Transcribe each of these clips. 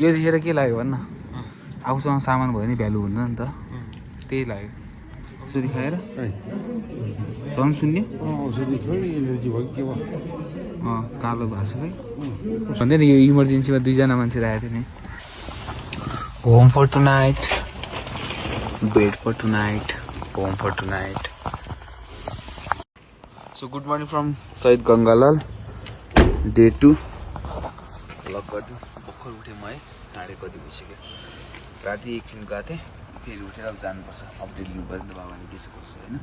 यो देखेर के लाग्यो भन्न आफूसँग सामान भयो नि भ्यालु हुँदैन नि त त्यही लाग्यो त्यो देखाएर झन् शून्य कालो भएको छ है भन्दै नि यो इमर्जेन्सीमा 2 जना मान्छे राखेको थियो नि home for tonight bed for tonight home for tonight so good morning from Shahid Gangalal day 2 vlog गर्छु भर्खर उठेँ म है 8:30 बजिसक्यो राति एकछिन गएको थिएँ फेरि उठेर अब जानुपर्छ अपडेट लिनु पऱ्यो नि त बाबाले के छ कसो होइन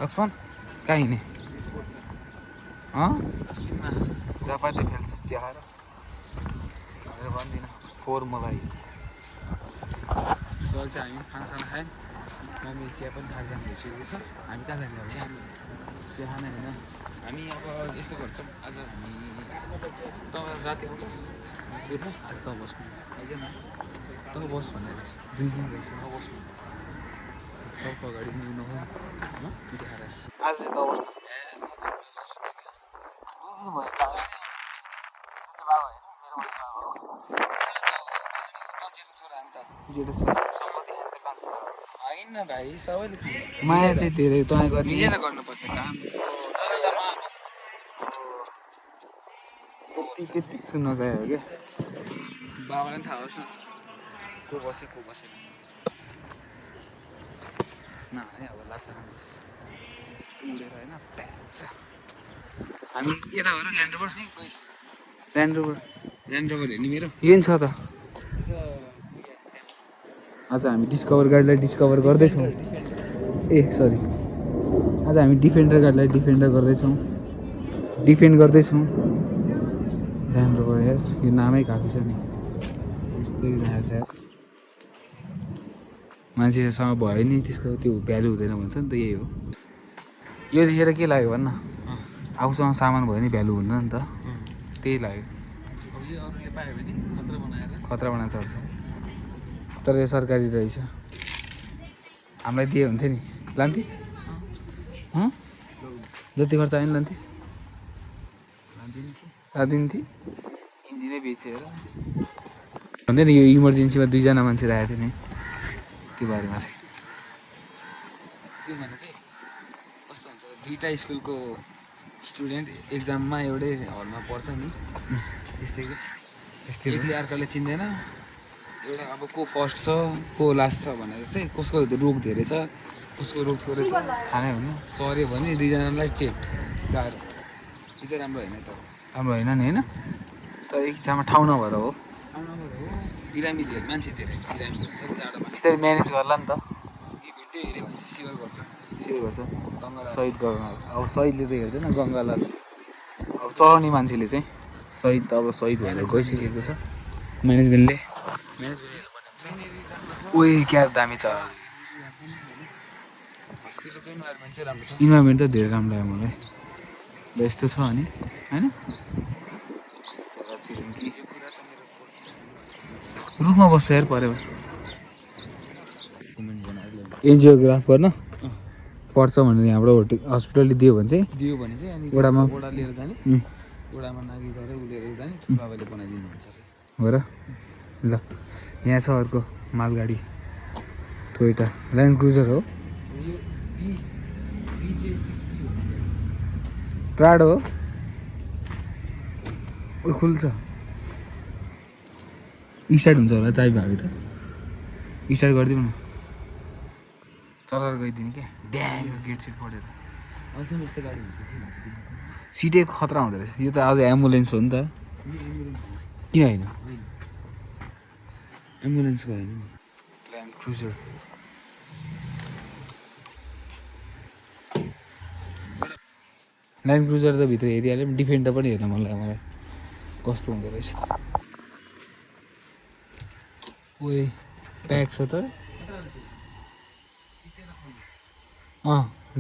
लक्ष्मण कहाँ हिँड्ने जहाँ पाए त्यहाँ फेल्छस् चिया खाएर भनेर भन्दिनँ फोहोर मलाई सर चाहिँ हामी खानासाना खायौँ मम्मी चिया पनि खाएर जानु भइसकेको छ हामी कहाँ जाने अब चिया खाने होइन हामी अब यस्तो गर्छौँ आज हामी तपाईँ राति आउँछस् कुर्नु आज त बस्नु आइज न तँ बस भनेर 2 दिन रहेछ नबस्नु सबको अगाडि पनि नहोस् मिठो खाएर आज चाहिँ त बस्नु होइन भाइ सबैले माया चाहिँ धेरै तपाईँको मिलेर गर्नुपर्छ काम के सुन्न चाहियो क्या बाबालाई पनि थाहा होस् न को बसे को बसेन न अब लाग्दा खान्छस् उडेर होइन प्याच हामी यता हो र ल्यान्ड रोभर हेर्ने मेरो यही छ त आज हामी डिस्कभर गाडीलाई डिस्कभर गर्दैछौँ ए सरी आज हामी डिफेन्डर गाडीलाई डिफेन्डर गर्दैछौँ डिफेन्ड गर्दैछौँ ल्यान्ड रोभर हेर यो नामै काफी छ नि यस्तै रहेछ यार मान्छेसँग भयो नि त्यसको त्यो भ्यालु हुँदैन भन्छ नि त यही हो यो देखेर के लाग्यो भन्न आफूसँग सामान भयो नि भ्यालु हुँदैन नि त त्यही लाग्यो खतरा बनाएर चल्छ तर यो सरकारी रहेछ हामीलाई दिए हुन्थ्यो नि लान्थिस् जति खर्च आयो नि लान्थिस् लादिन्थेँ इन्जिनै बेचेर भन्दै नि यो इमर्जेन्सीमा 2 जना मान्छे राखेको थियो नि त्यो बारेमा चाहिँ के भने चाहिँ कस्तो हुन्छ 2टा स्कुलको स्टुडेन्ट एक्जाममा एउटै हलमा पढ्छ नि त्यस्तै एकले अर्काले चिन्दैन एउटा अब को फर्स्ट छ को लास्ट छ भनेर चाहिँ कसको रोग धेरै छ कसको रोग थोरै छ थाहा हुनु सर्यो भने 2 जनालाई चेप्ट गाह्रो यो चाहिँ राम्रो होइन त राम्रो होइन नि होइन तर इक्जाममा ठाउँ नभएर हो बिरामी धेरै मान्छे धेरै बिरामी हुन्छ चाँडोमा बिस्तारै म्यानेज गर्ला नि त इभेन्टै हेऱ्यो भने चाहिँ स्योर गर्छ सहिद गङ्गालाल अब सहिदले त हेर्दैन गङ्गालाल अब चलाउने मान्छेले चाहिँ सहिद त अब सहिद भएर गइसकेको छ म्यानेजमेन्टले ओए क्या दामी छ इन्भाइरोमेन्ट त धेरै राम्रो लाग्यो मलाई यस्तो छ अनि होइन रुखमा बस्छ यार पऱ्यो एन्जियोग्राफ गर्न पर्छ भनेर यहाँबाट हस्पिटलले दियो भने चाहिँ अनि ओडामा लिएर जाने ओडामा नागी गरेर उलेर जाने बाबाले बनाइदिनुहुन्छ हो र ल यहाँ छ अर्को मालगाडी टोयोटा ल्यान्ड क्रुजर हो प्राडो हो ओ खुल्छ स्टार्ट हुन्छ होला चाबी भावी त स्टार्ट गरिदिउँ न चलाएर गइदिने क्या ड्याङ गेट सिट पढेर सिटै खतरा हुँदो रहेछ यो त आज एम्बुलेन्स हो नि त किन होइन एम्बुलेन्सको होइन नि ल्यान्ड क्रुजर ल्यान्ड क्रुजर त भित्र हेरिहाल्यो पनि डिफेन्डर पनि हेर्न मन लाग्यो मलाई कस्तो हुँदो रहेछ ओए प्याक छ त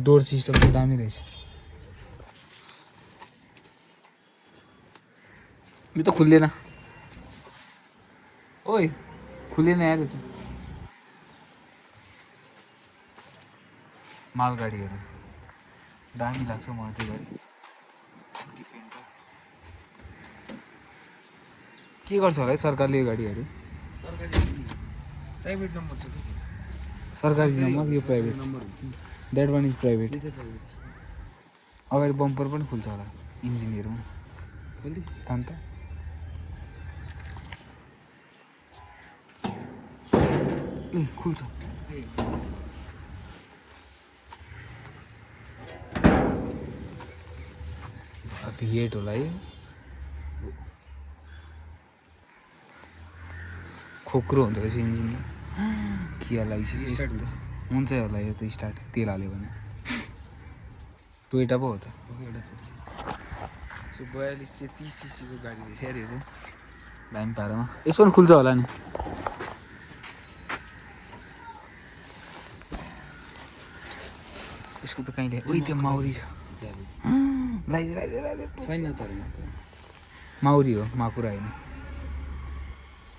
डोर सिस्टम त दामी रहेछ यो त खुल्लेन ओए खुल्लेन यार त मालगाडीहरू दामी लाग्छ मलाई त्यो गाडी डिफेन्डर के गर्छ होला है सरकारले यो गाडीहरू प्राइभेट नम्बर छ कि सरकारी नम्बर यो प्राइभेट नम्बर हुन्छ नि द्याट वान इज प्राइभेट त्यो चाहिँ प्राइभेट छ अगाडि बम्पर पनि खुल्छ होला इन्जिनहरूमा खोल्दि थाहा त ए खुल्छ हेट होला है खोक्रो हुँदो रहेछ इन्जिन के होला हुन्छ होला यो त स्टार्ट तेल हाल्यो भने टोयोटा पो हो त सो 42 से 30 सीसीको गाडी रहेछ यार यो त दामी पारामा यसको पनि खुल्छ होला नि यसको त कहीँ उही त्यो माउरी छ छैन तर माउरी हो माकुरा होइन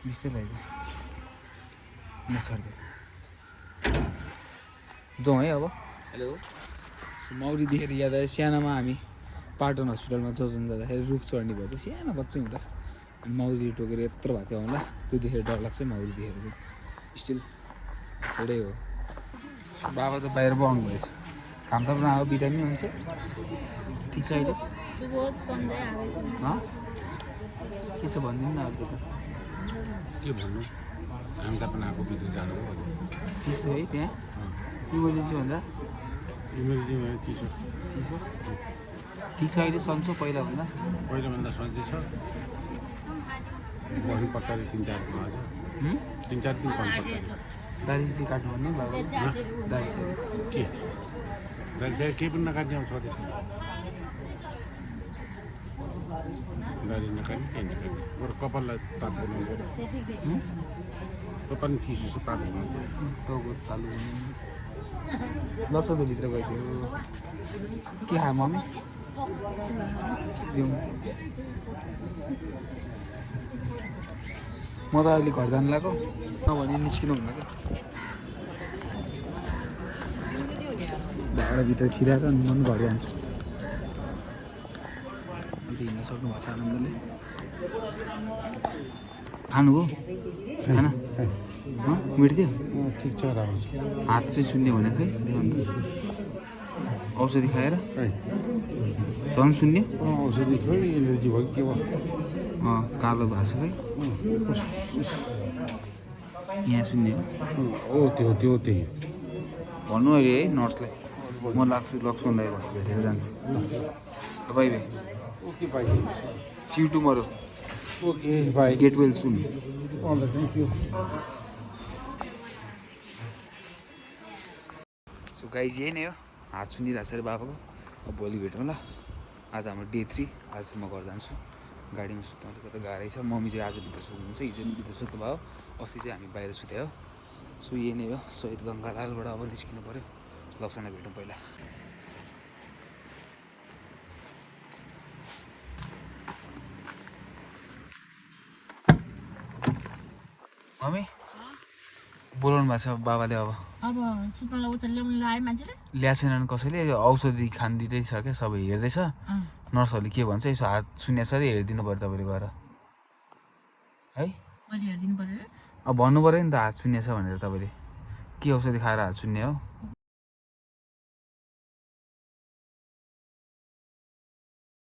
बिस्तारै लगाइदियो नछाड्दै जाउँ है अब हेलो सो माउरी देखेर याद आयो सानोमा हामी पाटन हस्पिटलमा जोजन जाँदाखेरि रुख चढ्ने भएको सानो बच्चै हुँदा अनि माउरी टोकेर यत्रो भएको थियो होला त्यो देखेर डर लाग्छ माउरी देखेर चाहिँ स्टिल थोरै हो बाबा त बाहिर पो आउनु भएछ काम त नआयो बिरामी हुन्छ ठिक छ अहिले के छ भनिदिनु न अर्को त के भन्नु हामी त पनि आएको बित्नु जानु चिसो है त्यहाँ इमर्जेन्सी भन्दा इमर्जेन्सीमा चिसो चिसो ठिक छ अहिले सन्चो पहिलाभन्दा पहिलाभन्दा सन्चै छ बस्नु पर्छ 3-4 दिन अझ 3-4 दिन बस्नु पर्छ दारी चाहिँ काट्नु भन्ने बाबा दारी चाहिँ के दारी केही पनि नकाट्ने अब छोड्यो दारी नकाट्ने केही नकाट्ने बरु कपाललाई तातो बनाउनु पऱ्यो त्यो पनि चिसो छ तातो बनाउनु पऱ्यो टाउको चालु लक्ष्यभित्र गइदियो के खा मम्मी दिउँ म त अहिले घर जानु लाग्यो नभने निस्किनु हुन्न क्या भाडाभित्र छिराएर अनि म घर जान्छु अन्त हिँड्न सक्नु भएको छ आनन्दले खानु हो खाना मिट्थ्यो ठिक छ राम्रो छ हात चाहिँ सुन्ने भनेको है अन्त औषधि खाएर झन् सुन्ने औषधि खोइ एलर्जी भयो के भयो कालो भएको छ है यहाँ सुन्ने हो त्यो त्यही भन्नु अहिले है नर्सलाई म लाग्छु लक्ष्मणलाई भेटेर जान्छु bye bye okay bye see you tomorrow okay bye get well soon thank you so guys यही नै हो हात सुनिरहेको छ अरे बाबाको अब भोलि भेटौँ ल आज हाम्रो डे 3 आज म घर जान्छु गाडीमा सुत्नु अलिकति गाह्रै छ मम्मी चाहिँ आज भित्र सुत्नुहुन्छ हिजो नि भित्र सुत्नु भयो अस्ति चाहिँ हामी बाहिर सुत्यो हो सो यही नै हो शहीद गङ्गालालबाट अब निस्किनु पऱ्यो लक्ष्मणलाई भेटौँ पहिला मम्मी बोलाउनु भएको छ बाबाले अब सुत्नलाई उचाल ल्याउनु लाग्यो मान्छेले ल्याएको छैनन् कसैले औषधि खानिदिँदै छ क्या सबै हेर्दैछ नर्सहरूले के भन्छ यसो हात सुन्ने छ अरे हेरिदिनु पऱ्यो तपाईँले गएर है मैले हेरिदिनु पऱ्यो अब भन्नु पऱ्यो नि त हात सुन्ने छ भनेर तपाईँले के औषधि खाएर हात सुन्ने हो